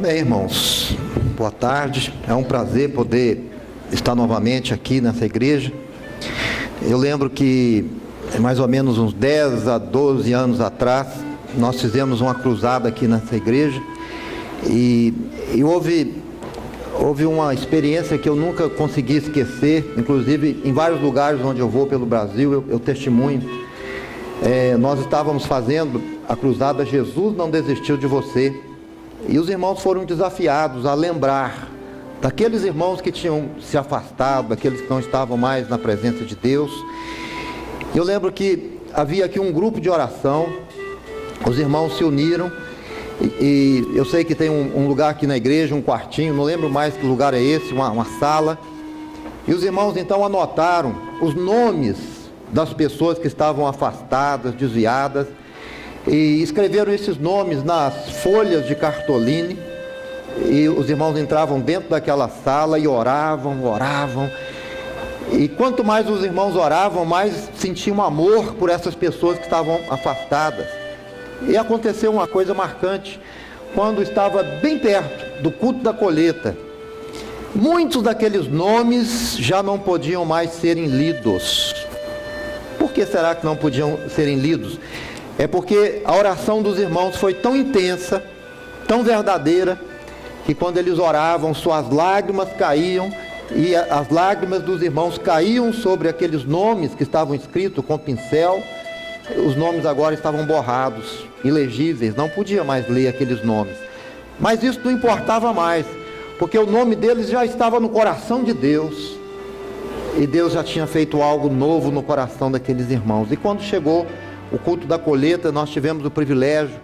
Amém, irmãos. Boa tarde. É um prazer poder estar novamente aqui nessa igreja. Eu lembro que mais ou menos uns 10 a 12 anos atrás, nós fizemos uma cruzada aqui nessa igreja e houve uma experiência que eu nunca consegui esquecer. Inclusive em vários lugares onde eu vou pelo Brasil, eu testemunho. Nós estávamos fazendo a cruzada Jesus Não Desistiu de Você, e os irmãos foram desafiados a lembrar daqueles irmãos que tinham se afastado, daqueles que não estavam mais na presença de Deus. Eu lembro que havia aqui um grupo de oração, os irmãos se uniram, e eu sei que tem um lugar aqui na igreja, um quartinho, não lembro mais que lugar é esse, uma sala, e os irmãos então anotaram os nomes das pessoas que estavam afastadas, desviadas, e escreveram esses nomes nas folhas de cartolina, e os irmãos entravam dentro daquela sala e oravam, e quanto mais os irmãos oravam, mais sentiam amor por essas pessoas que estavam afastadas. E aconteceu uma coisa marcante, quando estava bem perto do culto da colheita, muitos daqueles nomes já não podiam mais serem lidos. Por que será que não podiam serem lidos? É porque a oração dos irmãos foi tão intensa, tão verdadeira, que quando eles oravam, suas lágrimas caíam, e as lágrimas dos irmãos caíam sobre aqueles nomes que estavam escritos com pincel. Os nomes agora estavam borrados, ilegíveis, não podia mais ler aqueles nomes. Mas isso não importava mais, porque o nome deles já estava no coração de Deus, e Deus já tinha feito algo novo no coração daqueles irmãos. E quando chegou o culto da colheita, nós tivemos o privilégio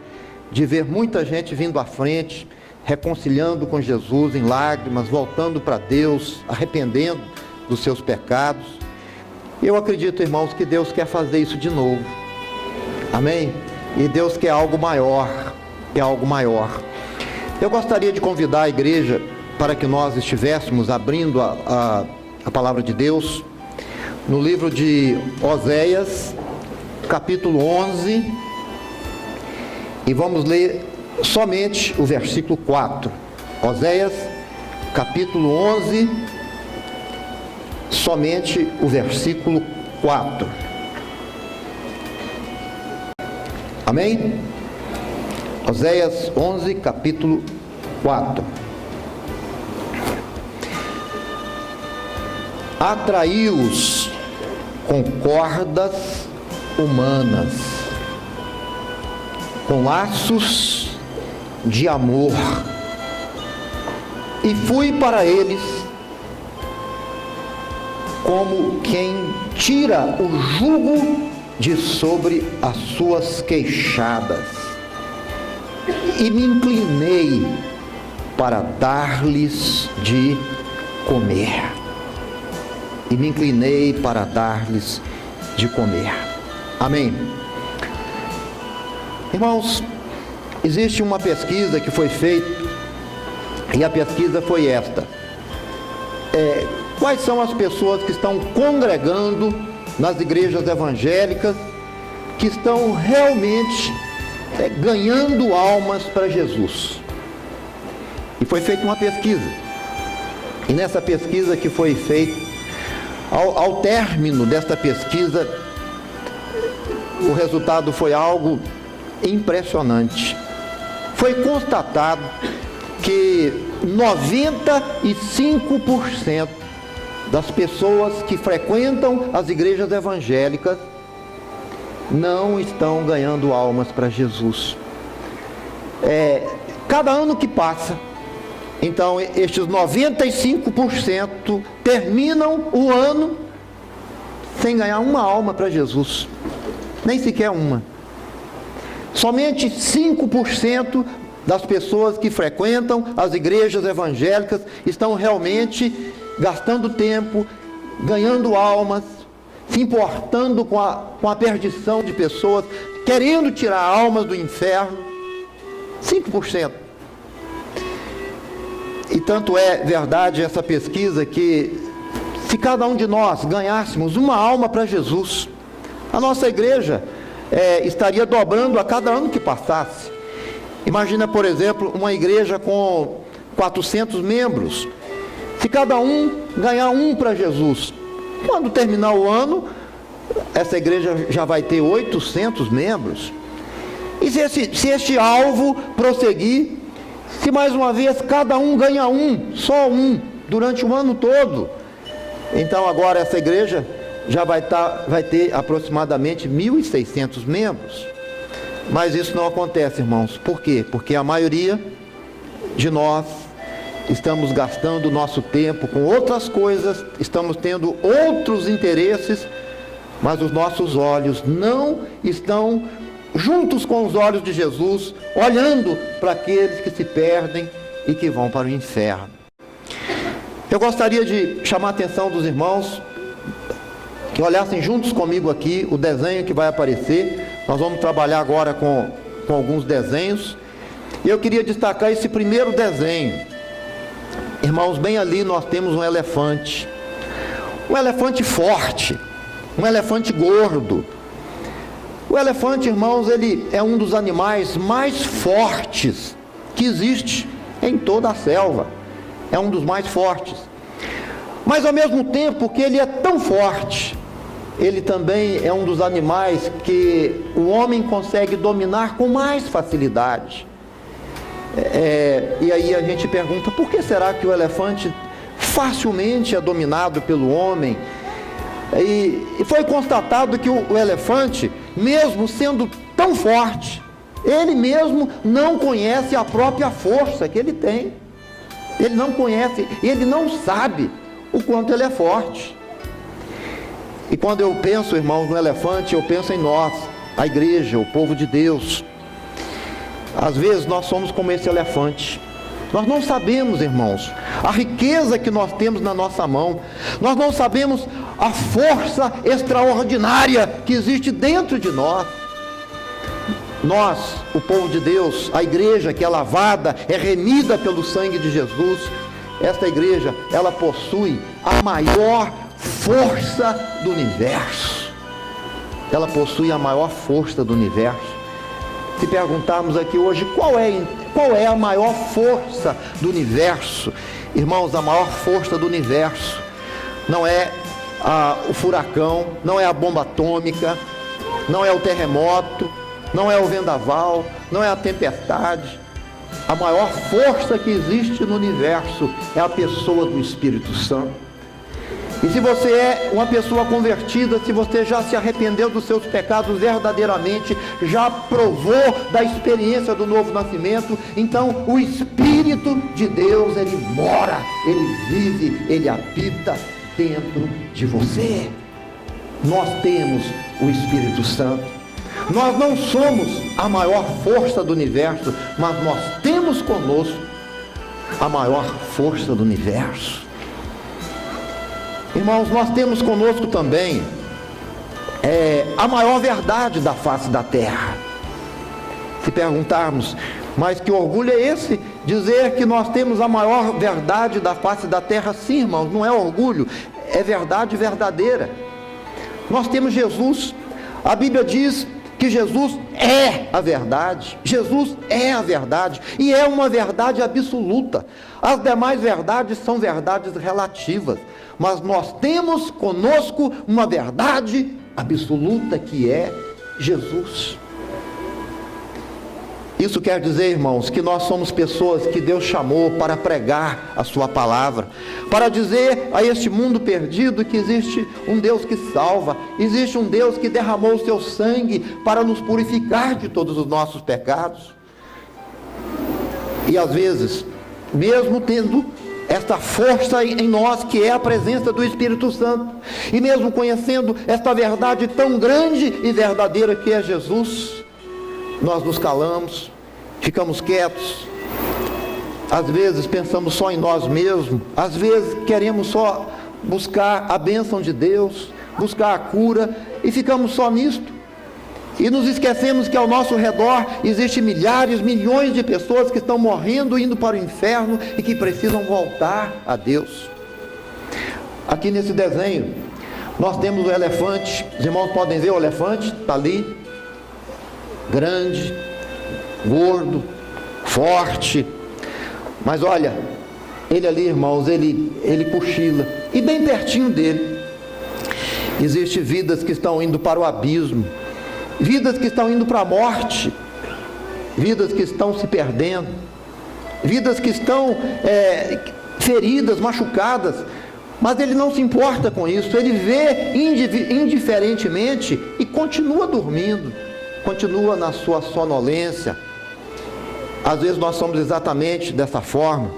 de ver muita gente vindo à frente, reconciliando com Jesus em lágrimas, voltando para Deus, arrependendo dos seus pecados. Eu acredito, irmãos, que Deus quer fazer isso de novo. Amém? E Deus quer algo maior, Eu gostaria de convidar a igreja para que nós estivéssemos abrindo a palavra de Deus no livro de Oséias, capítulo 11, e vamos ler somente o versículo 4. Oséias, capítulo 11, somente o versículo 4. Amém? Oséias 11, capítulo 4. Atraiu-os com cordas humanas, com laços de amor, e fui para eles como quem tira o jugo de sobre as suas queixadas, e me inclinei para dar-lhes de comer. Amém. Irmãos, existe uma pesquisa que foi feita, e a pesquisa foi esta: quais são as pessoas que estão congregando nas igrejas evangélicas, que estão realmente ganhando almas para Jesus? E foi feita uma pesquisa, e nessa pesquisa que foi feita, ao término desta pesquisa, o resultado foi algo impressionante. Foi constatado que 95% das pessoas que frequentam as igrejas evangélicas não estão ganhando almas para Jesus. Cada ano que passa, então estes 95% terminam o ano sem ganhar uma alma para Jesus, nem sequer uma. Somente 5% das pessoas que frequentam as igrejas evangélicas estão realmente gastando tempo, ganhando almas, se importando com a perdição de pessoas, querendo tirar almas do inferno. 5%. E tanto é verdade essa pesquisa que, se cada um de nós ganhássemos uma alma para Jesus, a nossa igreja estaria dobrando a cada ano que passasse. Imagina, por exemplo, uma igreja com 400 membros. Se cada um ganhar um para Jesus, quando terminar o ano, essa igreja já vai ter 800 membros. E se este alvo prosseguir, se mais uma vez cada um ganha um, só um, durante o ano todo, então agora essa igreja já vai ter aproximadamente 1.600 membros. Mas isso não acontece, irmãos. Por quê? Porque a maioria de nós estamos gastando o nosso tempo com outras coisas, estamos tendo outros interesses, mas os nossos olhos não estão juntos com os olhos de Jesus, olhando para aqueles que se perdem e que vão para o inferno. Eu gostaria de chamar a atenção dos irmãos que olhassem juntos comigo aqui o desenho que vai aparecer. Nós vamos trabalhar agora com alguns desenhos. E eu queria destacar esse primeiro desenho. Irmãos, bem ali nós temos um elefante. Um elefante forte, um elefante gordo. O elefante, irmãos, ele é um dos animais mais fortes que existe em toda a selva. É um dos mais fortes. Mas ao mesmo tempo que ele é tão forte, ele também é um dos animais que o homem consegue dominar com mais facilidade. E aí a gente pergunta, por que será que o elefante facilmente é dominado pelo homem? E foi constatado que o elefante, mesmo sendo tão forte, ele mesmo não conhece a própria força que ele tem. Ele não conhece, ele não sabe o quanto ele é forte. E quando eu penso, irmãos, no elefante, eu penso em nós, a igreja, o povo de Deus. Às vezes nós somos como esse elefante. Nós não sabemos, irmãos, a riqueza que nós temos na nossa mão. Nós não sabemos a força extraordinária que existe dentro de nós. Nós, o povo de Deus, a igreja que é lavada, é remida pelo sangue de Jesus. Esta igreja, ela possui a maior força do universo. Ela possui a maior força do universo. Se perguntarmos aqui hoje qual é a maior força do universo, irmãos, a maior força do universo não é o furacão, não é a bomba atômica, não é o terremoto, não é o vendaval, não é a tempestade. A maior força que existe no universo é a pessoa do Espírito Santo. E se você é uma pessoa convertida, se você já se arrependeu dos seus pecados verdadeiramente, já provou da experiência do novo nascimento, então o Espírito de Deus, ele mora, ele vive, ele habita dentro de você. Nós temos o Espírito Santo. Nós não somos a maior força do universo, mas nós temos conosco a maior força do universo. Irmãos, nós temos conosco também a maior verdade da face da terra. Se perguntarmos, mas que orgulho é esse? Dizer que nós temos a maior verdade da face da terra? Sim, irmãos, não é orgulho, é verdade verdadeira. Nós temos Jesus. A Bíblia diz que Jesus é a verdade. Jesus é a verdade, e é uma verdade absoluta. As demais verdades são verdades relativas, mas nós temos conosco uma verdade absoluta, que é Jesus. Isso quer dizer, irmãos, que nós somos pessoas que Deus chamou para pregar a sua palavra, para dizer a este mundo perdido que existe um Deus que salva, existe um Deus que derramou o seu sangue para nos purificar de todos os nossos pecados. E às vezes, mesmo tendo esta força em nós, que é a presença do Espírito Santo, e mesmo conhecendo esta verdade tão grande e verdadeira que é Jesus, nós nos calamos, ficamos quietos. Às vezes pensamos só em nós mesmos, às vezes queremos só buscar a bênção de Deus, buscar a cura, e ficamos só nisto. E nos esquecemos que ao nosso redor existem milhares, milhões de pessoas que estão morrendo, indo para o inferno e que precisam voltar a Deus. Aqui nesse desenho, nós temos o elefante. Os irmãos podem ver o elefante, está ali, grande, gordo, forte. Mas olha, ele ali, irmãos, ele cochila. E bem pertinho dele, existem vidas que estão indo para o abismo, vidas que estão indo para a morte, vidas que estão se perdendo, vidas que estão feridas, machucadas. Mas ele não se importa com isso, ele vê indiferentemente e continua dormindo, continua na sua sonolência. Às vezes nós somos exatamente dessa forma.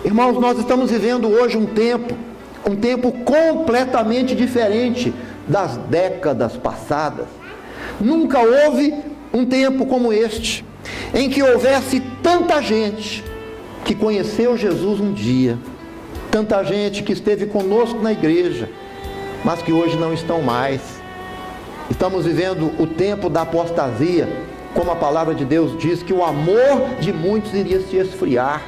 Irmãos, nós estamos vivendo hoje um tempo completamente diferente das décadas passadas. Nunca houve um tempo como este, em que houvesse tanta gente que conheceu Jesus um dia, tanta gente que esteve conosco na igreja, mas que hoje não estão mais. Estamos vivendo o tempo da apostasia, como a palavra de Deus diz, que o amor de muitos iria se esfriar.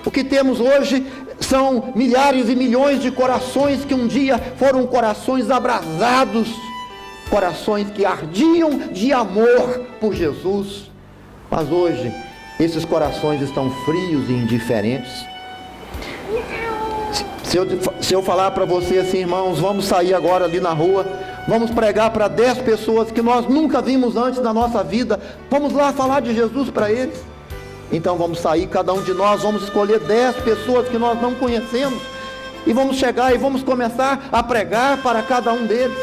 O que temos hoje são milhares e milhões de corações que um dia foram corações abrasados, corações que ardiam de amor por Jesus, mas hoje esses corações estão frios e indiferentes. Se eu falar para você assim, irmãos, vamos sair agora ali na rua, vamos pregar para 10 pessoas que nós nunca vimos antes na nossa vida, vamos lá falar de Jesus para eles. Então vamos sair, cada um de nós, vamos escolher 10 pessoas que nós não conhecemos, e vamos chegar e vamos começar a pregar para cada um deles.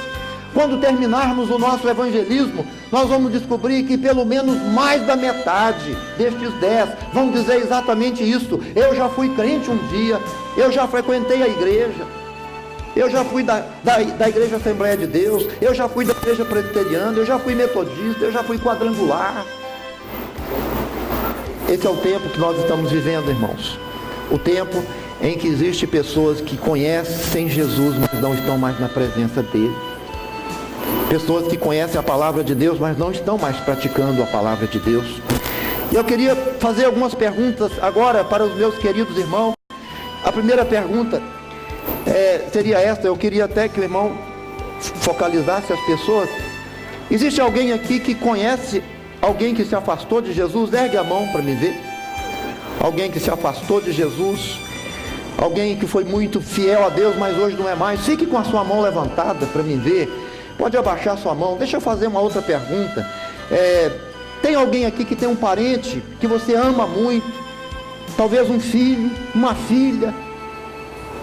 Quando terminarmos o nosso evangelismo, nós vamos descobrir que pelo menos mais da metade destes 10 vão dizer exatamente isso: eu já fui crente um dia, eu já frequentei a igreja, eu já fui da igreja Assembleia de Deus, eu já fui da igreja presbiteriana, eu já fui metodista, eu já fui quadrangular. Esse é o tempo que nós estamos vivendo, irmãos. O tempo em que existem pessoas que conhecem Jesus, mas não estão mais na presença dele. Pessoas que conhecem a palavra de Deus, mas não estão mais praticando a palavra de Deus. E eu queria fazer algumas perguntas agora para os meus queridos irmãos. A primeira pergunta seria esta. Eu queria até que o irmão focalizasse as pessoas. Existe alguém aqui que conhece alguém que se afastou de Jesus? Ergue a mão para me ver. Alguém que se afastou de Jesus, alguém que foi muito fiel a Deus, mas hoje não é mais. Fique com a sua mão levantada para me ver. Pode abaixar sua mão. Deixa eu fazer uma outra pergunta. Tem alguém aqui que tem um parente que você ama muito, talvez um filho, uma filha,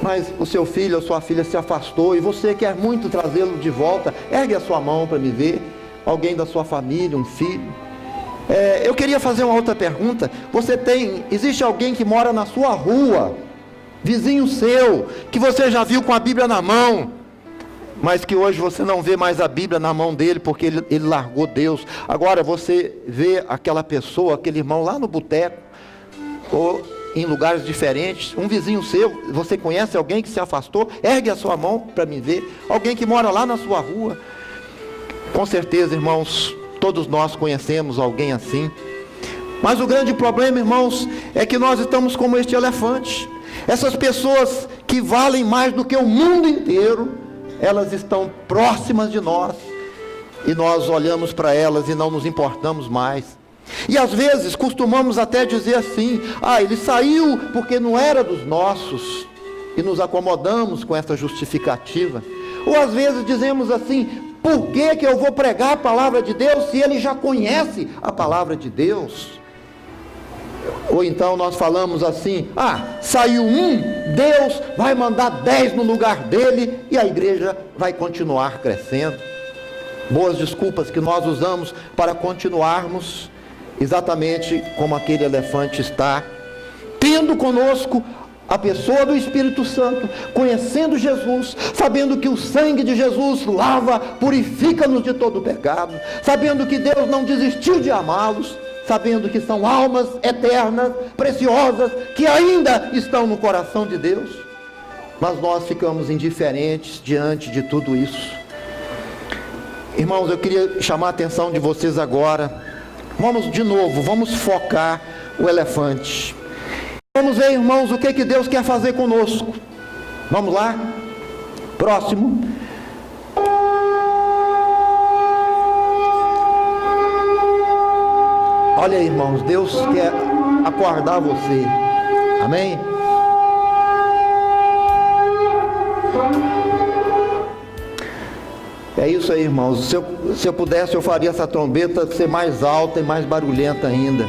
mas o seu filho ou sua filha se afastou e você quer muito trazê-lo de volta? Ergue a sua mão para me ver. Alguém da sua família, um filho. Eu queria fazer uma outra pergunta. Existe alguém que mora na sua rua, vizinho seu, que você já viu com a Bíblia na mão, mas que hoje você não vê mais a Bíblia na mão dele, porque ele largou Deus? Agora você vê aquela pessoa, aquele irmão lá no boteco, ou em lugares diferentes, um vizinho seu, você conhece alguém que se afastou? Ergue a sua mão para me ver. Alguém que mora lá na sua rua. Com certeza, irmãos, todos nós conhecemos alguém assim. Mas o grande problema, irmãos, é que nós estamos como este elefante. Essas pessoas que valem mais do que o mundo inteiro, elas estão próximas de nós, e nós olhamos para elas e não nos importamos mais. E às vezes costumamos até dizer assim: ele saiu porque não era dos nossos, e nos acomodamos com essa justificativa. Ou às vezes dizemos assim: por que eu vou pregar a palavra de Deus se ele já conhece a palavra de Deus? Ou então nós falamos assim: saiu um, Deus vai mandar 10 no lugar dele e a igreja vai continuar crescendo. Boas desculpas que nós usamos para continuarmos exatamente como aquele elefante está, tendo conosco a pessoa do Espírito Santo, conhecendo Jesus, sabendo que o sangue de Jesus lava, purifica-nos de todo pecado, sabendo que Deus não desistiu de amá-los, sabendo que são almas eternas, preciosas, que ainda estão no coração de Deus. Mas nós ficamos indiferentes diante de tudo isso. Irmãos, eu queria chamar a atenção de vocês agora. Vamos focar o elefante. Vamos ver, irmãos, o que Deus quer fazer conosco. Vamos lá? Próximo. Olha, irmãos, Deus quer acordar você. Amém? É isso aí, irmãos. Se eu pudesse, eu faria essa trombeta ser mais alta e mais barulhenta ainda.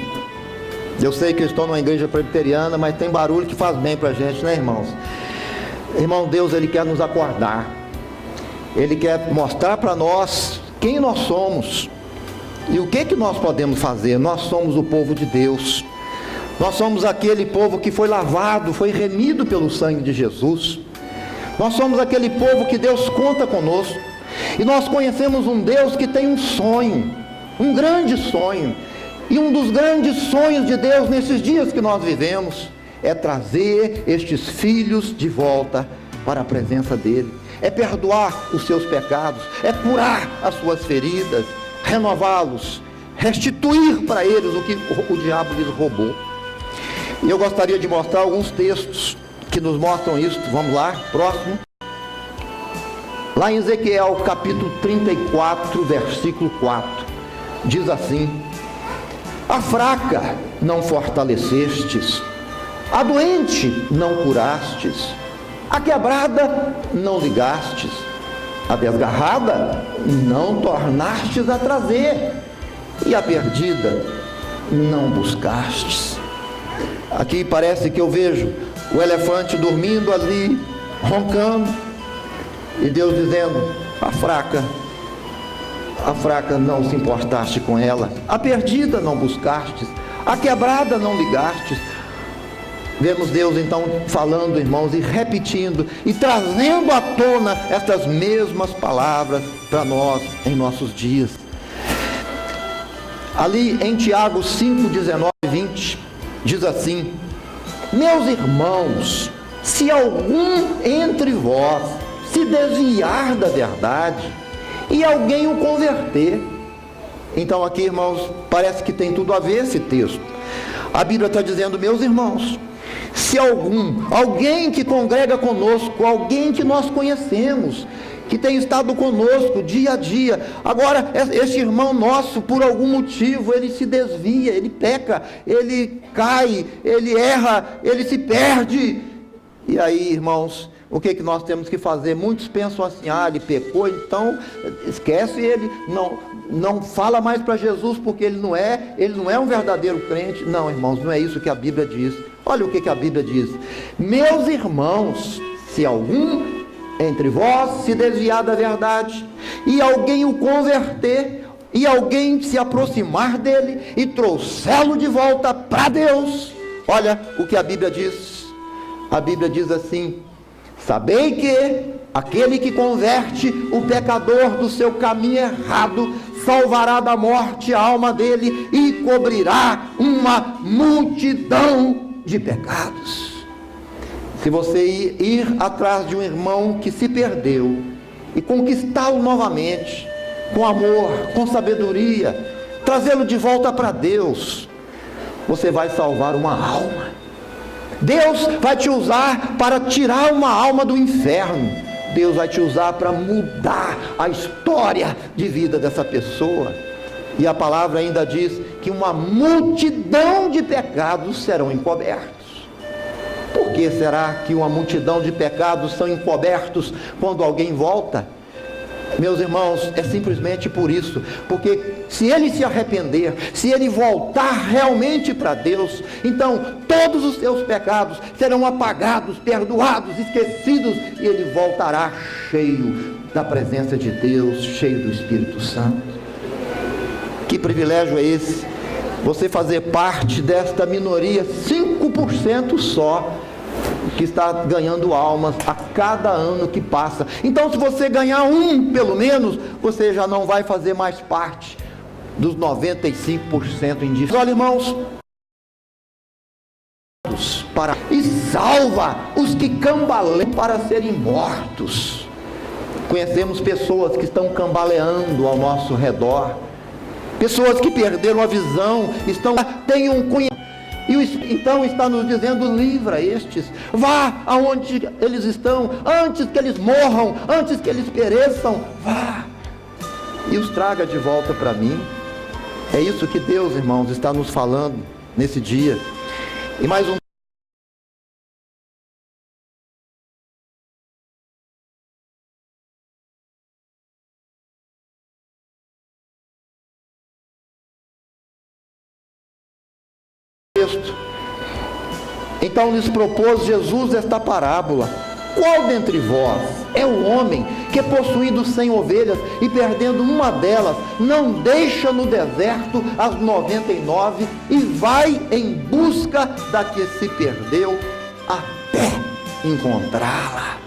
Eu sei que eu estou numa igreja presbiteriana, mas tem barulho que faz bem para a gente, né, irmãos? Irmão, Deus, Ele quer nos acordar. Ele quer mostrar para nós quem nós somos e o que nós podemos fazer. Nós somos o povo de Deus. Nós somos aquele povo que foi lavado, foi remido pelo sangue de Jesus. Nós somos aquele povo que Deus conta conosco. E nós conhecemos um Deus que tem um sonho, um grande sonho. E um dos grandes sonhos de Deus nesses dias que nós vivemos é trazer estes filhos de volta para a presença dEle. É perdoar os seus pecados, é curar as suas feridas, renová-los, restituir para eles o que o diabo lhes roubou. E eu gostaria de mostrar alguns textos que nos mostram isso. Vamos lá, próximo. Lá em Ezequiel capítulo 34, versículo 4, diz assim: a fraca não fortalecestes, a doente não curastes, a quebrada não ligastes, a desgarrada não tornastes a trazer, e a perdida não buscastes. Aqui parece que eu vejo o elefante dormindo ali, roncando, e Deus dizendo: a fraca não se importaste com ela, a perdida não buscastes, a quebrada não ligastes. Vemos Deus então falando, irmãos, e repetindo e trazendo à tona estas mesmas palavras para nós em nossos dias. Ali em Tiago 5, 19 e 20, diz assim: meus irmãos, se algum entre vós se desviar da verdade e alguém o converter. Então aqui, irmãos, parece que tem tudo a ver esse texto. A Bíblia está dizendo: meus irmãos, se alguém que congrega conosco, alguém que nós conhecemos, que tem estado conosco dia a dia, agora este irmão nosso, por algum motivo, ele se desvia, ele peca, ele cai, ele erra, ele se perde. E aí, irmãos, o que nós temos que fazer? Muitos pensam assim: ele pecou, então esquece ele, não fala mais para Jesus, porque ele não é um verdadeiro crente. Não, irmãos, não é isso que a Bíblia diz. Olha o que a Bíblia diz: meus irmãos, se algum entre vós se desviar da verdade, e alguém o converter, e alguém se aproximar dele, e trouxê-lo de volta para Deus. Olha o que a Bíblia diz. A Bíblia diz assim: sabei que aquele que converte o pecador do seu caminho errado, salvará da morte a alma dele e cobrirá uma multidão de pecados. Se você ir atrás de um irmão que se perdeu e conquistá-lo novamente, com amor, com sabedoria, trazê-lo de volta para Deus, você vai salvar uma alma. Deus vai te usar para tirar uma alma do inferno. Deus vai te usar para mudar a história de vida dessa pessoa. E a palavra ainda diz que uma multidão de pecados serão encobertos. Por que será que uma multidão de pecados são encobertos quando alguém volta? Meus irmãos, é simplesmente por isso, porque se ele se arrepender, se ele voltar realmente para Deus, então todos os seus pecados serão apagados, perdoados, esquecidos, e ele voltará cheio da presença de Deus, cheio do Espírito Santo. Que privilégio é esse? Você fazer parte desta minoria, 5% só, que está ganhando almas a cada ano que passa. Então, se você ganhar um, pelo menos, você já não vai fazer mais parte dos 95% indígenas. Olha, irmãos, e salva os que cambaleiam para serem mortos. Conhecemos pessoas que estão cambaleando ao nosso redor, pessoas que perderam a visão, têm um conhecimento. E então está nos dizendo: livra estes, vá aonde eles estão, antes que eles morram, antes que eles pereçam, vá e os traga de volta para mim. É isso que Deus, irmãos, está nos falando nesse dia. E mais um texto. Então lhes propôs Jesus esta parábola: qual dentre vós é o homem que, possuindo 100 ovelhas e perdendo uma delas, não deixa no deserto as 99 e vai em busca da que se perdeu até encontrá-la?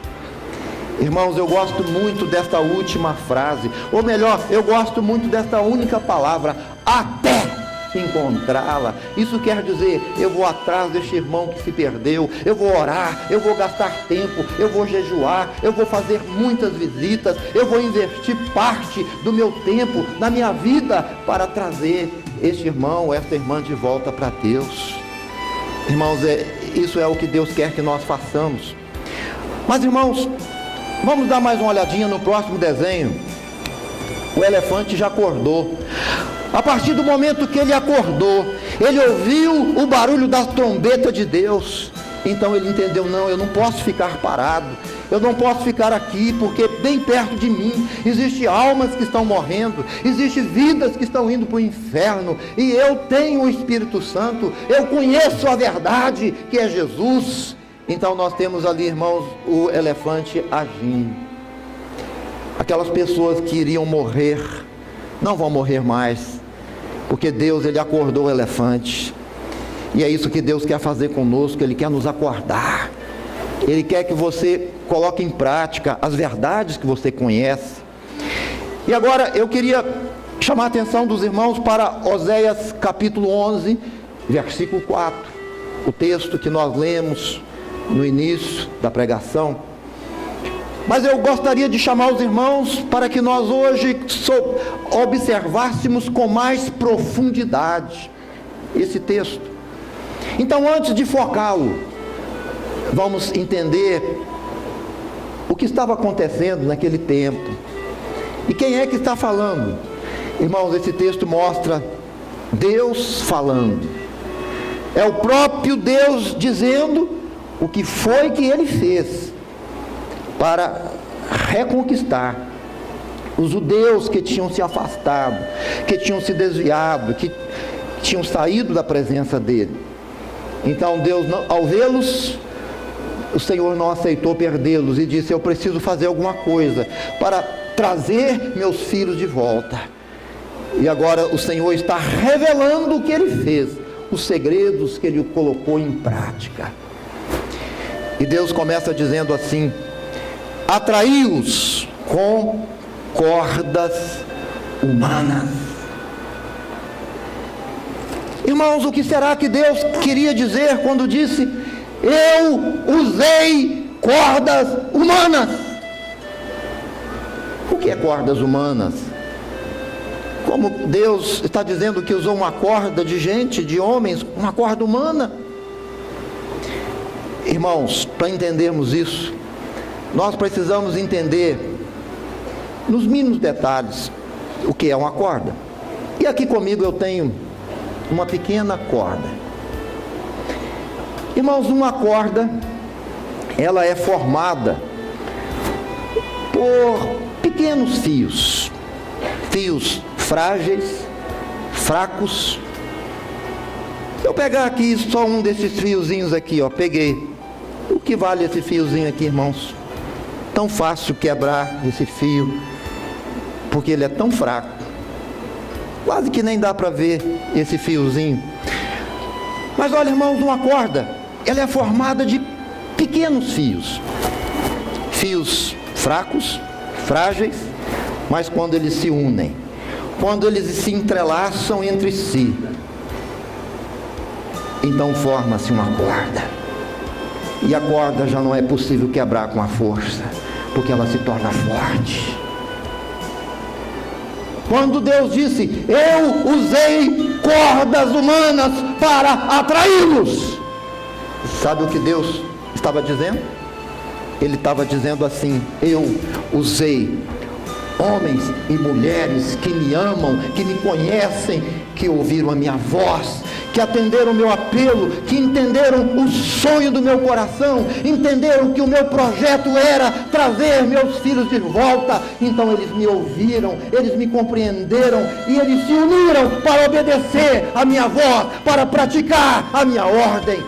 Irmãos, eu gosto muito desta última frase, ou melhor, eu gosto muito desta única palavra: até encontrá-la. Isso quer dizer, eu vou atrás deste irmão que se perdeu, eu vou orar, eu vou gastar tempo, eu vou jejuar, eu vou fazer muitas visitas, eu vou investir parte do meu tempo, da minha vida, para trazer este irmão, esta irmã de volta para Deus. Irmãos, isso é o que Deus quer que nós façamos. Mas, irmãos, vamos dar mais uma olhadinha no próximo desenho. O elefante já acordou. A partir do momento que ele acordou, ele ouviu o barulho da trombeta de Deus. Então ele entendeu: não, eu não posso ficar parado, eu não posso ficar aqui, porque bem perto de mim existem almas que estão morrendo, existem vidas que estão indo para o inferno, e eu tenho o Espírito Santo, eu conheço a verdade que é Jesus. Então nós temos ali, irmãos, o elefante agindo. Aquelas pessoas que iriam morrer não vão morrer mais, porque Deus, ele acordou o elefante. E é isso que Deus quer fazer conosco. Ele quer nos acordar, Ele quer que você coloque em prática as verdades que você conhece. E agora eu queria chamar a atenção dos irmãos para Oséias capítulo 11, versículo 4, o texto que nós lemos no início da pregação. Mas eu gostaria de chamar os irmãos para que nós hoje observássemos com mais profundidade esse texto. Então, antes de focá-lo, vamos entender o que estava acontecendo naquele tempo. E quem é que está falando? Irmãos, esse texto mostra Deus falando. É o próprio Deus dizendo o que foi que Ele fez para reconquistar os judeus que tinham se afastado, que tinham se desviado, que tinham saído da presença dele. Então Deus, ao vê-los, o Senhor não aceitou perdê-los e disse: eu preciso fazer alguma coisa para trazer meus filhos de volta. E agora o Senhor está revelando o que Ele fez, os segredos que Ele colocou em prática. E Deus começa dizendo assim: atraí-os com cordas humanas. Irmãos, o que será que Deus queria dizer quando disse: eu usei cordas humanas? O que é cordas humanas? Como Deus está dizendo que usou uma corda de gente, de homens, uma corda humana? Irmãos, para entendermos isso, nós precisamos entender nos mínimos detalhes o que é uma corda. E aqui comigo eu tenho uma pequena corda. Irmãos, uma corda, ela é formada por pequenos fios, fios frágeis, fracos. Se eu pegar aqui só um desses fiozinhos aqui, ó, peguei. O que vale esse fiozinho aqui, irmãos? Tão fácil quebrar esse fio, porque ele é tão fraco, quase que nem dá para ver esse fiozinho. Mas olha, irmãos, uma corda, ela é formada de pequenos fios, fios fracos, frágeis, mas quando eles se unem, quando eles se entrelaçam entre si, então forma-se uma corda. E a corda já não é possível quebrar com a força, porque ela se torna forte. Quando Deus disse: eu usei cordas humanas para atraí-los, sabe o que Deus estava dizendo? Ele estava dizendo assim: eu usei Homens e mulheres que me amam, que me conhecem, que ouviram a minha voz, que atenderam o meu apelo, que entenderam o sonho do meu coração, entenderam que o meu projeto era trazer meus filhos de volta. Então eles me ouviram, eles me compreenderam e eles se uniram para obedecer a minha voz, para praticar a minha ordem.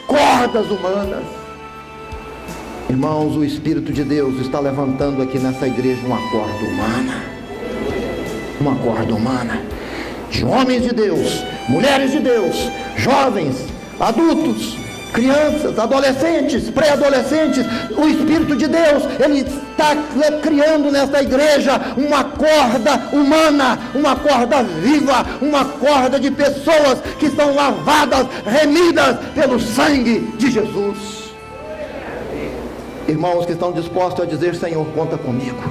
Cordas humanas. Irmãos, o Espírito de Deus está levantando aqui nessa igreja uma corda humana. Uma corda humana. De homens de Deus, mulheres de Deus, jovens, adultos, crianças, adolescentes, pré-adolescentes. O Espírito de Deus, Ele está criando nesta igreja uma corda humana, uma corda viva, uma corda de pessoas que são lavadas, remidas pelo sangue de Jesus. Irmãos que estão dispostos a dizer: Senhor, conta comigo,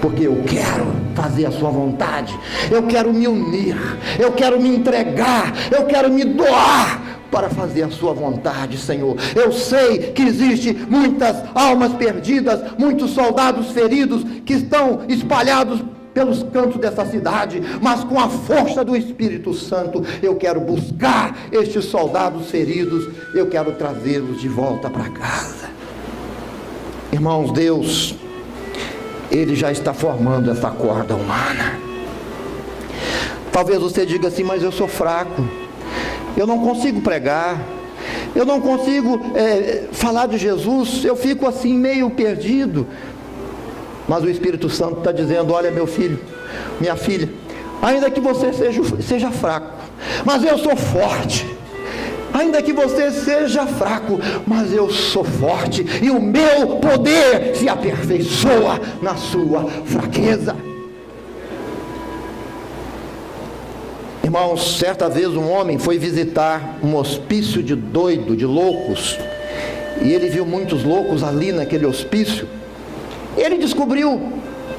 porque eu quero fazer a sua vontade, eu quero me unir, eu quero me entregar, eu quero me doar para fazer a sua vontade, Senhor. Eu sei que existe muitas almas perdidas, muitos soldados feridos que estão espalhados pelos cantos dessa cidade, mas com a força do Espírito Santo, eu quero buscar estes soldados feridos, eu quero trazê-los de volta para casa. Irmãos, Deus, Ele já está formando essa corda humana. Talvez você diga assim: mas eu sou fraco, eu não consigo pregar, eu não consigo falar de Jesus, eu fico assim meio perdido. Mas o Espírito Santo está dizendo: olha, meu filho, minha filha, ainda que você seja fraco, mas eu sou forte. Ainda que você seja fraco, mas eu sou forte, e o meu poder se aperfeiçoa na sua fraqueza. Irmãos, certa vez um homem foi visitar um hospício de doido, de loucos, e ele viu muitos loucos ali naquele hospício. Ele descobriu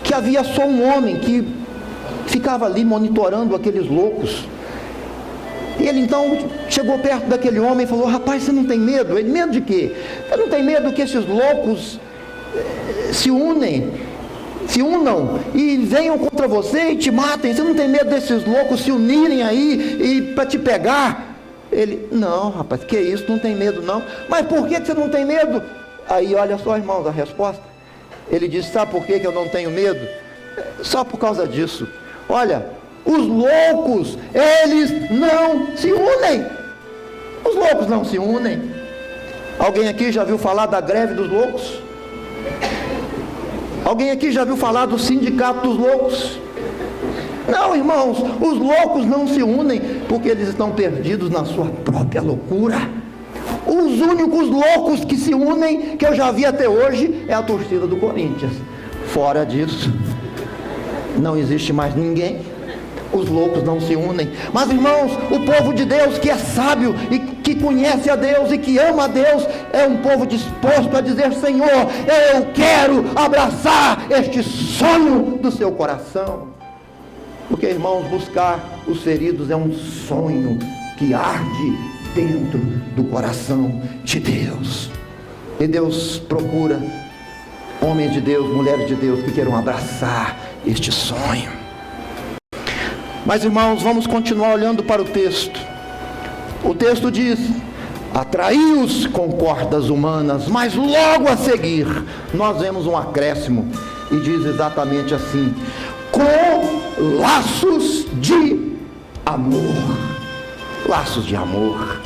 que havia só um homem que ficava ali monitorando aqueles loucos. E ele então chegou perto daquele homem e falou: rapaz, você não tem medo? Ele: medo de quê? Você não tem medo que esses loucos se unam e venham contra você e te matem? Você não tem medo desses loucos se unirem aí e para te pegar? Ele: não, rapaz, que isso, não tem medo não. Mas por que você não tem medo? Aí olha só, irmãos, a resposta. Ele disse: sabe por que eu não tenho medo? Só por causa disso. Olha, os loucos, eles não se unem. Os loucos não se unem. Alguém aqui já viu falar da greve dos loucos? Alguém aqui já viu falar do sindicato dos loucos? Não, irmãos, os loucos não se unem porque eles estão perdidos na sua própria loucura. Os únicos loucos que se unem, que eu já vi até hoje, é a torcida do Corinthians. Fora disso, não existe mais ninguém. Os loucos não se unem. Mas, irmãos, o povo de Deus que é sábio e que conhece a Deus e que ama a Deus, é um povo disposto a dizer: Senhor, eu quero abraçar este sonho do seu coração. Porque, irmãos, buscar os feridos é um sonho que arde dentro do coração de Deus. E Deus procura homens de Deus, mulheres de Deus que queiram abraçar este sonho. Mas, irmãos, vamos continuar olhando para o texto. O texto diz: atraí-os com cordas humanas, mas logo a seguir nós vemos um acréscimo e diz exatamente assim: com laços de amor. Laços de amor.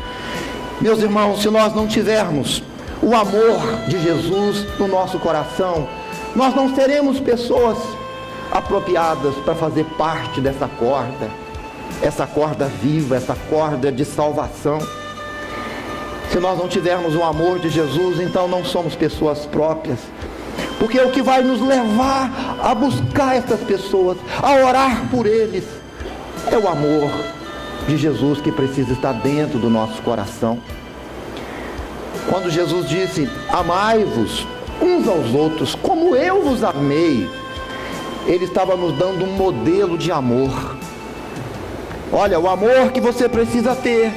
Meus irmãos, se nós não tivermos o amor de Jesus no nosso coração, nós não seremos pessoas apropriadas para fazer parte dessa corda, essa corda viva, essa corda de salvação. Se nós não tivermos o amor de Jesus, então não somos pessoas próprias, porque o que vai nos levar a buscar essas pessoas, a orar por eles, é o amor de Jesus que precisa estar dentro do nosso coração. Quando Jesus disse: amai-vos uns aos outros como eu vos amei, Ele estava nos dando um modelo de amor. Olha, o amor que você precisa ter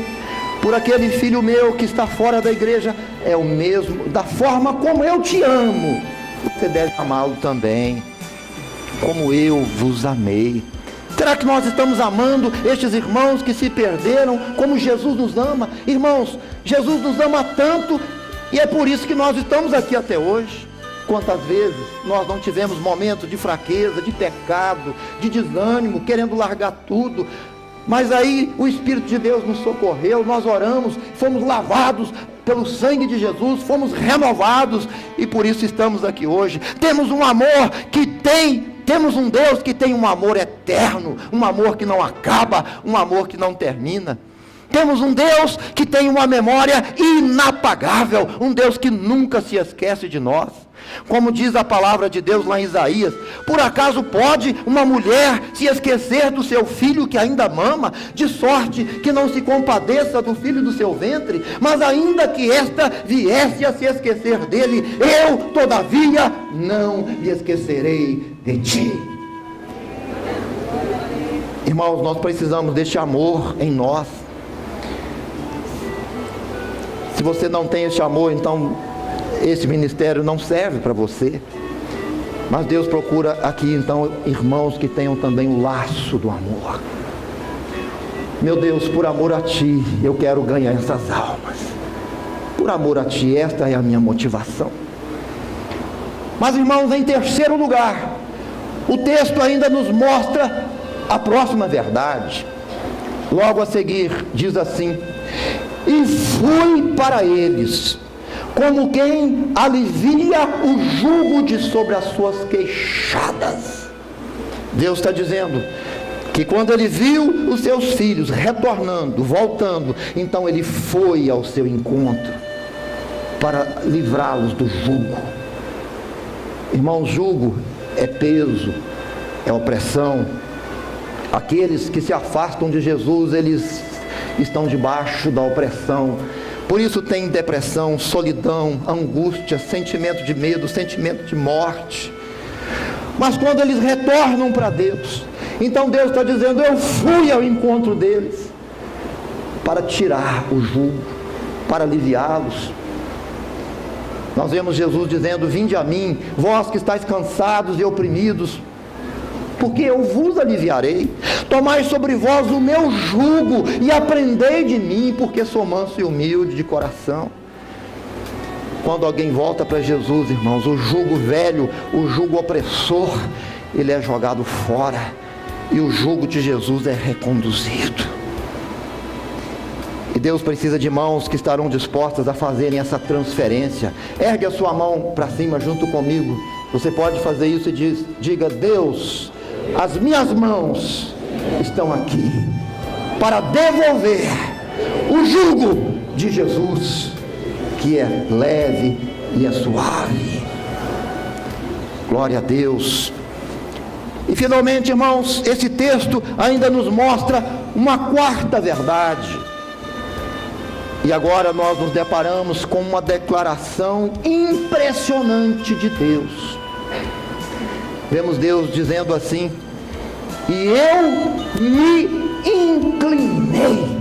por aquele filho meu que está fora da igreja é o mesmo, da forma como eu te amo, você deve amá-lo também. como eu vos amei. Será que nós estamos amando estes irmãos que se perderam como Jesus nos ama? Irmãos, Jesus nos ama tanto e é por isso que nós estamos aqui até hoje. Quantas vezes nós não tivemos momentos de fraqueza, de pecado, de desânimo, querendo largar tudo, mas aí o Espírito de Deus nos socorreu, nós oramos, fomos lavados pelo sangue de Jesus, fomos renovados e por isso estamos aqui hoje. Temos um amor temos um Deus que tem um amor eterno, um amor que não acaba, um amor que não termina. Temos um Deus que tem uma memória inapagável, um Deus que nunca se esquece de nós. Como diz a palavra de Deus lá em Isaías: por acaso pode uma mulher se esquecer do seu filho que ainda mama, de sorte que não se compadeça do filho do seu ventre? Mas ainda que esta viesse a se esquecer dele, eu todavia não me esquecerei de ti. Irmãos, nós precisamos deste amor em nós. Se você não tem esse amor, então esse ministério não serve para você. Mas Deus procura aqui então irmãos que tenham também o laço do amor. Meu Deus, por amor a Ti, eu quero ganhar essas almas. Por amor a Ti, esta é a minha motivação. Mas irmãos, em terceiro lugar, o texto ainda nos mostra a próxima verdade. Logo a seguir, diz assim: e fui para eles, como quem alivia o jugo de sobre as suas queixadas. Deus está dizendo que quando ele viu os seus filhos retornando, voltando, então ele foi ao seu encontro para livrá-los do jugo. Irmão, jugo é peso, é opressão. Aqueles que se afastam de Jesus, eles estão debaixo da opressão. Por isso tem depressão, solidão, angústia, sentimento de medo, sentimento de morte. Mas quando eles retornam para Deus, então Deus está dizendo: eu fui ao encontro deles para tirar o jugo, para aliviá-los. Nós vemos Jesus dizendo: vinde a mim, vós que estáis cansados e oprimidos, porque eu vos aliviarei. Tomai sobre vós o meu jugo e aprendei de mim, porque sou manso e humilde de coração. Quando alguém volta para Jesus, irmãos, o jugo velho, o jugo opressor, ele é jogado fora e o jugo de Jesus é reconduzido. E Deus precisa de mãos que estarão dispostas a fazerem essa transferência. Ergue a sua mão para cima junto comigo. Você pode fazer isso e diga: Deus, as minhas mãos estão aqui para devolver o jugo de Jesus, que é leve e é suave. Glória a Deus. E finalmente, irmãos, esse texto ainda nos mostra uma quarta verdade. E agora nós nos deparamos com uma declaração impressionante de Deus. Vemos Deus dizendo assim: e eu me inclinei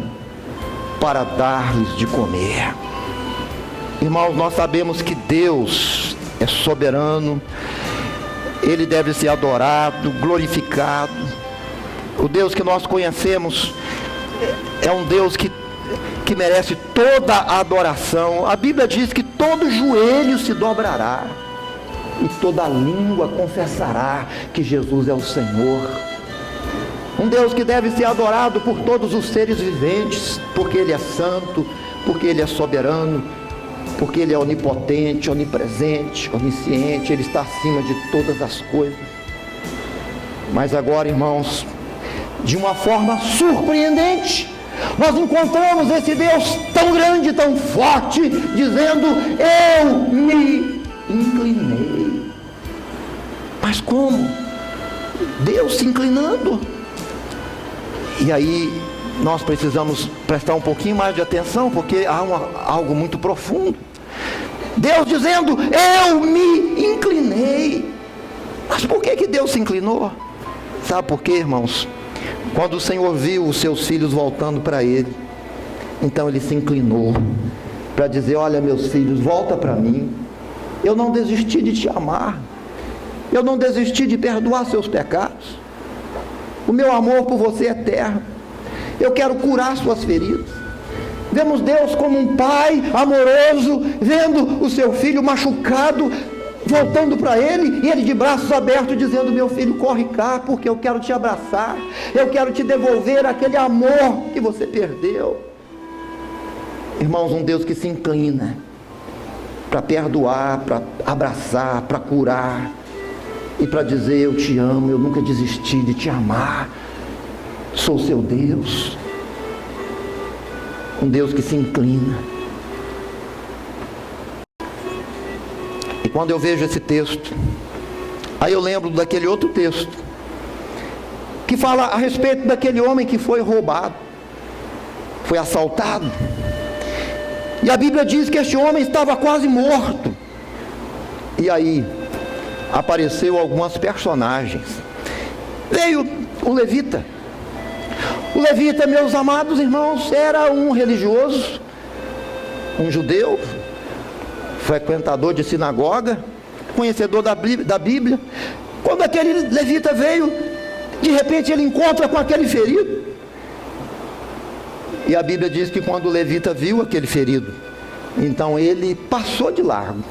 para dar-lhes de comer. Irmãos, nós sabemos que Deus é soberano, Ele deve ser adorado, glorificado. O Deus que nós conhecemos é um Deus que merece toda a adoração. A Bíblia diz que todo joelho se dobrará e toda língua confessará que Jesus é o Senhor. Um Deus que deve ser adorado por todos os seres viventes, porque Ele é santo, porque Ele é soberano, porque Ele é onipotente, onipresente, onisciente. Ele está acima de todas as coisas. Mas agora, irmãos, de uma forma surpreendente, nós encontramos esse Deus tão grande, tão forte, dizendo: eu me inclinei. Mas como? Deus se inclinando. E aí nós precisamos prestar um pouquinho mais de atenção, porque há algo muito profundo. Deus dizendo: eu me inclinei. Mas por que Deus se inclinou? Sabe por quê, irmãos? Quando o Senhor viu os seus filhos voltando para Ele, então Ele se inclinou para dizer: olha, meus filhos, volta para mim. Eu não desisti de te amar. Eu não desisti de perdoar seus pecados. O meu amor por você é eterno. Eu quero curar suas feridas. Vemos Deus como um pai amoroso, vendo o seu filho machucado, voltando para ele, e ele de braços abertos dizendo: meu filho, corre cá, porque eu quero te abraçar, eu quero te devolver aquele amor que você perdeu. Irmãos, um Deus que se inclina para perdoar, para abraçar, para curar, e para dizer: eu te amo, eu nunca desisti de te amar, sou seu Deus. Um Deus que se inclina. E quando eu vejo esse texto, aí eu lembro daquele outro texto, que fala a respeito daquele homem que foi roubado, foi assaltado. E a Bíblia diz que este homem estava quase morto. E aí apareceu algumas personagens. Veio o levita. O levita, meus amados irmãos, era um religioso, um judeu, frequentador de sinagoga, conhecedor da Bíblia. Quando aquele levita veio, de repente ele encontra com aquele ferido. E a Bíblia diz que quando o levita viu aquele ferido, então ele passou de largo.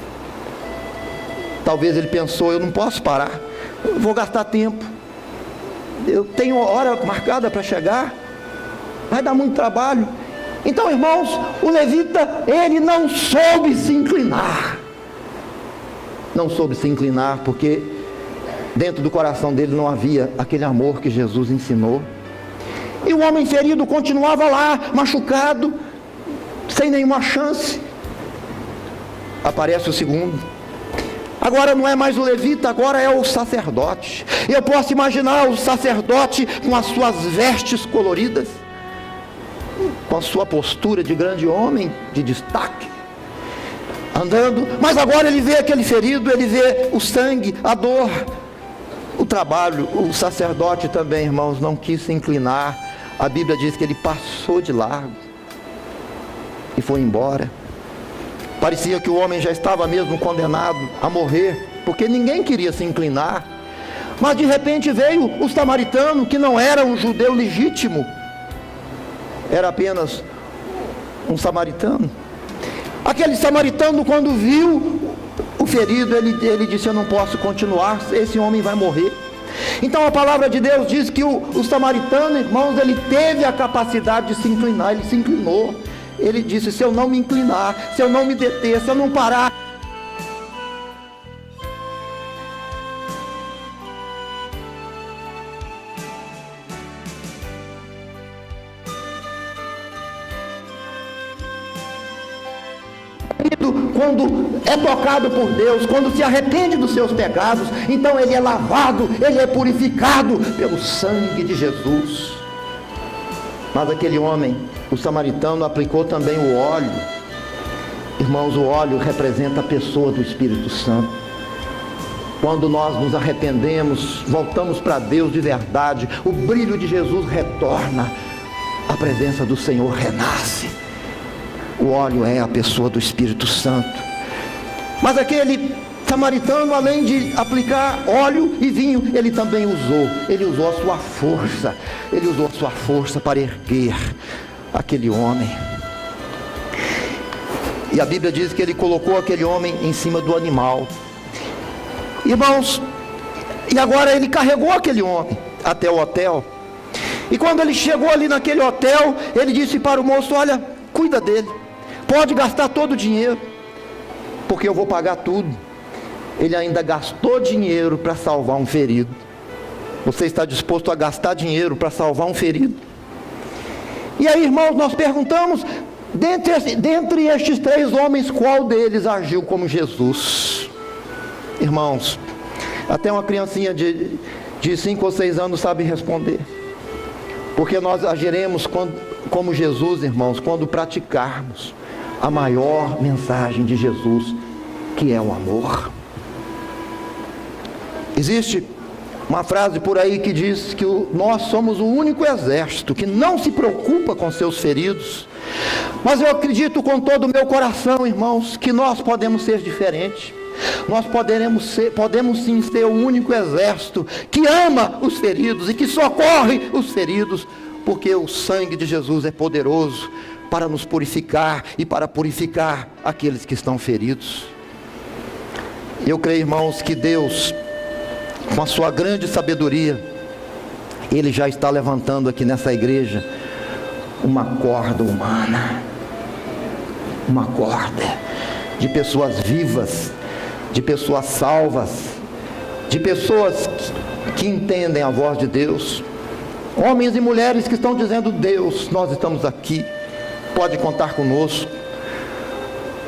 Talvez ele pensou: eu não posso parar, eu vou gastar tempo, eu tenho hora marcada para chegar, vai dar muito trabalho. Então, irmãos, o levita, ele não soube se inclinar. Não soube se inclinar porque dentro do coração dele não havia aquele amor que Jesus ensinou. E o homem ferido continuava lá, machucado, sem nenhuma chance. Aparece o segundo. Agora não é mais o levita, agora é o sacerdote. E eu posso imaginar o sacerdote com as suas vestes coloridas, com a sua postura de grande homem, de destaque, andando. Mas agora ele vê aquele ferido, ele vê o sangue, a dor, o trabalho. O sacerdote também, irmãos, não quis se inclinar. A Bíblia diz que ele passou de largo e foi embora. Parecia que o homem já estava mesmo condenado a morrer, porque ninguém queria se inclinar. Mas de repente veio o samaritano, que não era um judeu legítimo, era apenas um samaritano. Aquele samaritano, quando viu o ferido, ele disse: eu não posso continuar, esse homem vai morrer. Então a palavra de Deus diz que o samaritano, irmãos, ele teve a capacidade de se inclinar. Ele se inclinou. Ele disse: se eu não me inclinar, se eu não me deter, se eu não parar, quando é tocado por Deus, quando se arrepende dos seus pecados, então ele é lavado, ele é purificado pelo sangue de Jesus. Mas aquele homem, o samaritano, aplicou também o óleo. Irmãos, o óleo representa a pessoa do Espírito Santo. Quando nós nos arrependemos, voltamos para Deus de verdade, o brilho de Jesus retorna, a presença do Senhor renasce. O óleo é a pessoa do Espírito Santo. Mas aquele samaritano, além de aplicar óleo e vinho, ele também usou a sua força. Ele usou a sua força para erguer aquele homem. E a Bíblia diz que ele colocou aquele homem em cima do animal. Irmãos, e agora ele carregou aquele homem até o hotel. E quando ele chegou ali naquele hotel, ele disse para o moço: olha, cuida dele, pode gastar todo o dinheiro, porque eu vou pagar tudo. Ele ainda gastou dinheiro para salvar um ferido. Você está disposto a gastar dinheiro para salvar um ferido? E aí, irmãos, nós perguntamos: dentre estes três homens, qual deles agiu como Jesus? Irmãos, até uma criancinha de 5 ou 6 anos sabe responder. Porque nós agiremos como Jesus, irmãos, quando praticarmos a maior mensagem de Jesus, que é o amor. Existe uma frase por aí que diz que nós somos o único exército que não se preocupa com seus feridos. Mas eu acredito com todo o meu coração, irmãos, que nós podemos ser diferentes. Nós podemos sim ser o único exército que ama os feridos e que socorre os feridos, porque o sangue de Jesus é poderoso para nos purificar e para purificar aqueles que estão feridos. Eu creio, irmãos, que Deus, com a sua grande sabedoria, Ele já está levantando aqui nessa igreja uma corda humana, uma corda de pessoas vivas, de pessoas salvas, de pessoas que entendem a voz de Deus, homens e mulheres que estão dizendo: Deus, nós estamos aqui, pode contar conosco,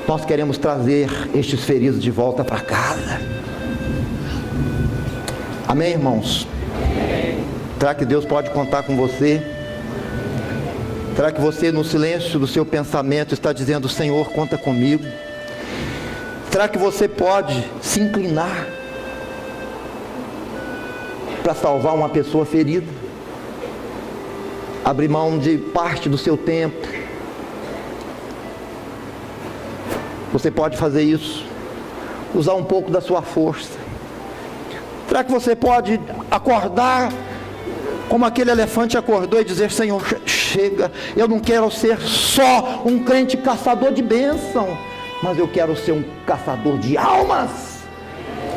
nós queremos trazer estes feridos de volta para casa. Amém, irmãos? Será que Deus pode contar com você? Será que você, no silêncio do seu pensamento, está dizendo: Senhor, conta comigo? Será que você pode se inclinar para salvar uma pessoa ferida? Abrir mão de parte do seu tempo. Você pode fazer isso. Usar um pouco da sua força. Será que você pode acordar como aquele elefante acordou e dizer: Senhor, chega, eu não quero ser só um crente caçador de bênção, mas eu quero ser um caçador de almas.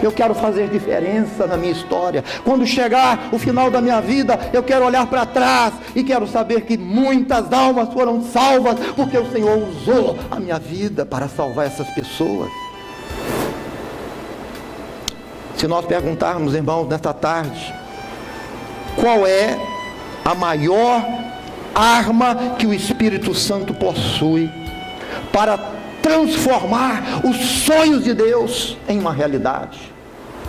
Eu quero fazer diferença na minha história. Quando chegar o final da minha vida, eu quero olhar para trás e quero saber que muitas almas foram salvas, porque o Senhor usou a minha vida para salvar essas pessoas. Se nós perguntarmos, irmãos, nesta tarde, qual é a maior arma que o Espírito Santo possui para transformar os sonhos de Deus em uma realidade?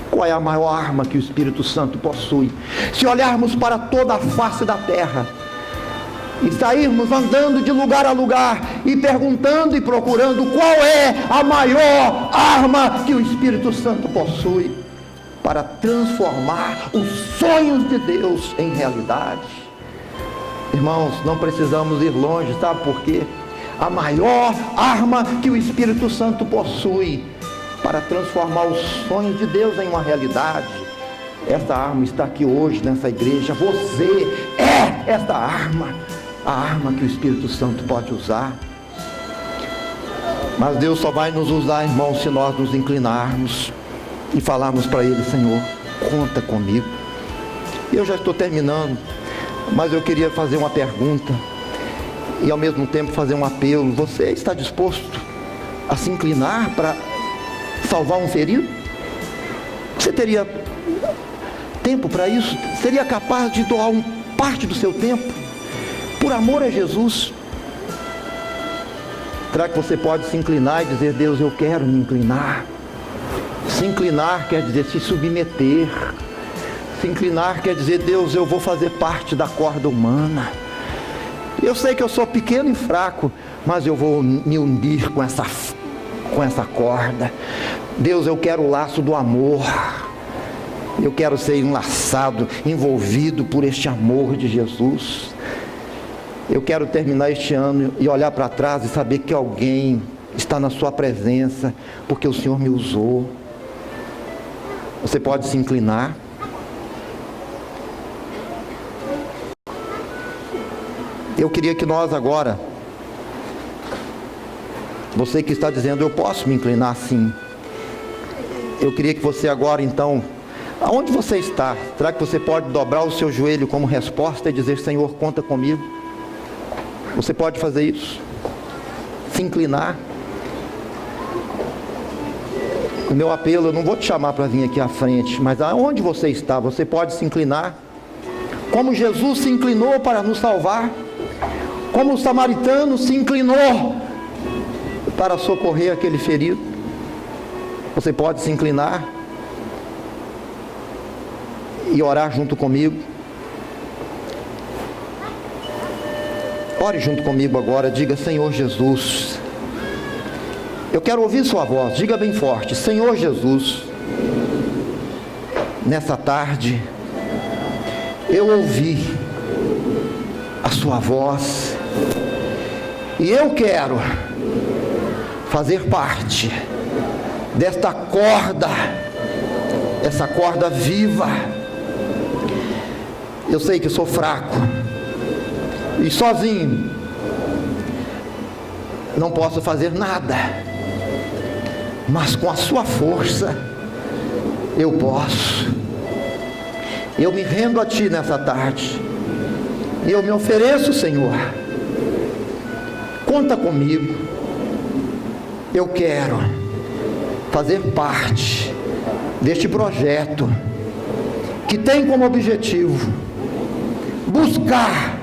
Qual é a maior arma que o Espírito Santo possui? Se olharmos para toda a face da terra e sairmos andando de lugar a lugar e perguntando e procurando qual é a maior arma que o Espírito Santo possui para transformar os sonhos de Deus em realidade, irmãos, não precisamos ir longe, sabe por quê? A maior arma que o Espírito Santo possui para transformar os sonhos de Deus em uma realidade, essa arma está aqui hoje nessa igreja. Você é essa arma, a arma que o Espírito Santo pode usar. Mas Deus só vai nos usar, irmãos, se nós nos inclinarmos e falarmos para Ele: Senhor, conta comigo. Eu já estou terminando, mas eu queria fazer uma pergunta e ao mesmo tempo fazer um apelo. Você está disposto a se inclinar para salvar um ferido? Você teria tempo para isso? Seria capaz de doar parte do seu tempo por amor a Jesus? Será que você pode se inclinar e dizer: Deus, eu quero me inclinar? Se inclinar quer dizer se submeter. Se inclinar quer dizer: Deus, eu vou fazer parte da corda humana. Eu sei que eu sou pequeno e fraco, mas eu vou me unir com essa corda. Deus, eu quero o laço do amor. Eu quero ser enlaçado, envolvido por este amor de Jesus. Eu quero terminar este ano e olhar para trás e saber que alguém está na sua presença, porque o Senhor me usou. Você pode se inclinar. Eu queria que nós agora, você que está dizendo: eu posso me inclinar sim, eu queria que você agora então, aonde você está, será que você pode dobrar o seu joelho como resposta e dizer: Senhor, conta comigo? Você pode fazer isso? Se inclinar. O meu apelo, eu não vou te chamar para vir aqui à frente, mas aonde você está, você pode se inclinar. Como Jesus se inclinou para nos salvar, como o samaritano se inclinou para socorrer aquele ferido, você pode se inclinar e orar junto comigo. Ore junto comigo agora, diga: Senhor Jesus, eu quero ouvir sua voz, diga bem forte: Senhor Jesus, nessa tarde eu ouvi a sua voz e eu quero fazer parte desta corda, essa corda viva. Eu sei que sou fraco e sozinho não posso fazer nada, mas com a sua força eu posso. Eu me rendo a Ti nessa tarde, e eu me ofereço, Senhor. Conta comigo. Eu quero fazer parte deste projeto que tem como objetivo buscar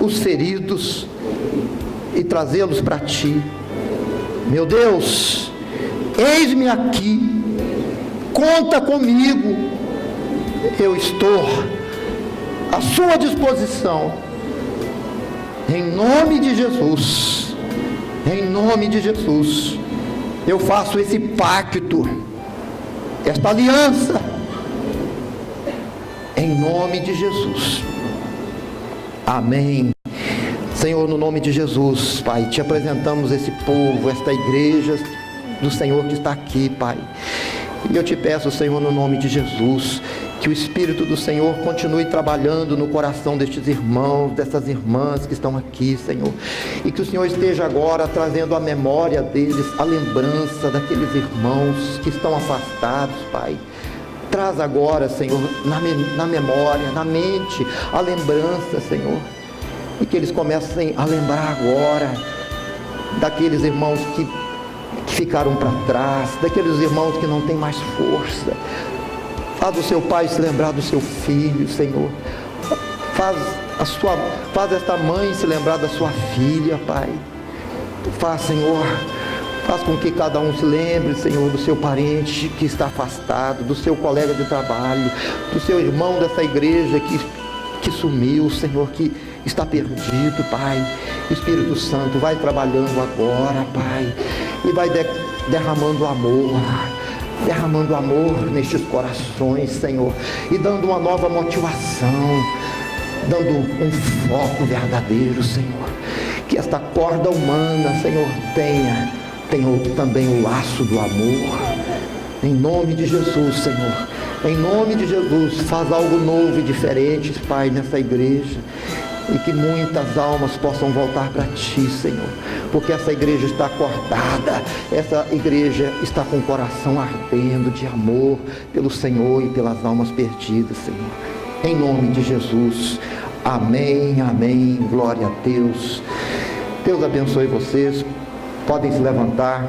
os feridos e trazê-los para Ti. Meu Deus, eis-me aqui, conta comigo. Eu estou à sua disposição, em nome de Jesus. Em nome de Jesus, eu faço esse pacto, esta aliança, em nome de Jesus. Amém. Senhor, no nome de Jesus, Pai, Te apresentamos esse povo, esta igreja do Senhor que está aqui, Pai. E eu Te peço, Senhor, no nome de Jesus, que o Espírito do Senhor continue trabalhando no coração destes irmãos, dessas irmãs que estão aqui, Senhor. E que o Senhor esteja agora trazendo à memória deles a lembrança daqueles irmãos que estão afastados, Pai. Traz agora, Senhor, na memória, na mente, a lembrança, Senhor. E que eles comecem a lembrar agora daqueles irmãos que ficaram para trás, daqueles irmãos que não têm mais força. Faz o seu pai se lembrar do seu filho, Senhor. Faz esta mãe se lembrar da sua filha, Pai. Faz, Senhor, faz com que cada um se lembre, Senhor, do seu parente que está afastado, do seu colega de trabalho, do seu irmão dessa igreja que sumiu, Senhor, que está perdido, Pai. Espírito Santo, vai trabalhando agora, Pai, e vai derramando amor nestes corações, Senhor, e dando uma nova motivação, dando um foco verdadeiro, Senhor. Que esta corda humana, Senhor, tenha também o laço do amor. Em nome de Jesus, Senhor, em nome de Jesus, faz algo novo e diferente, Pai, nessa igreja. E que muitas almas possam voltar para Ti, Senhor, porque essa igreja está acordada, essa igreja está com o coração ardendo de amor pelo Senhor e pelas almas perdidas, Senhor. Em nome de Jesus, amém, amém, glória a Deus. Deus abençoe vocês, podem se levantar.